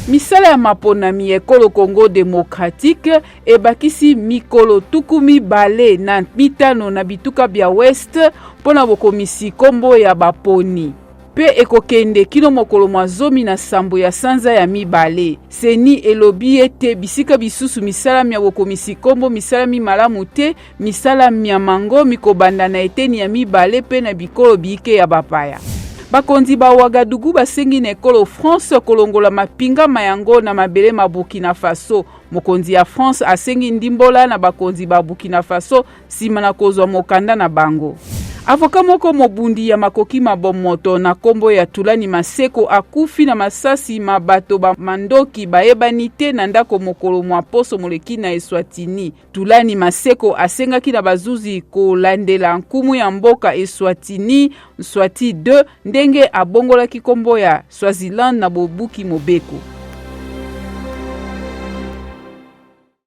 Misala ya maponami ekolo Congo Démocratique ebakisi mikolo tukumi bale na mitano na bituka bya West pona bokomisi kombo ya baponi. Pe ekokende kino mokolo mwazomi na sambo ya sanza ya mibale. Seni elobi ete bisika bisusu misala mya bokomisi kombo misala mi malamu te, misala mya mango mikobanda na eteni ya mibale pe na bikolo bike ya bapaya. Bakonzi ba Ouagadougou basengi na ekolo France kolongola mapinga mayango na mabele ma Burkina Faso. Mokonzi ya France asengi ndimbola na bakonzi ba Burkina Faso sima na kozwa mokanda na bango. Avoka moko mobundi ya makoki mabomoto na kombo ya Tulani Maseko akufi na masasi mabato ba mandoki bayebani te na ndako mokolo mwa poso moleki na Eswatini. Tulani Maseko asengaki na bazuzi kolandela nkumu ya mboka Eswatini, Swati 2 ndenge abongolaki kombo ya Swaziland na Bobuki Mobeko.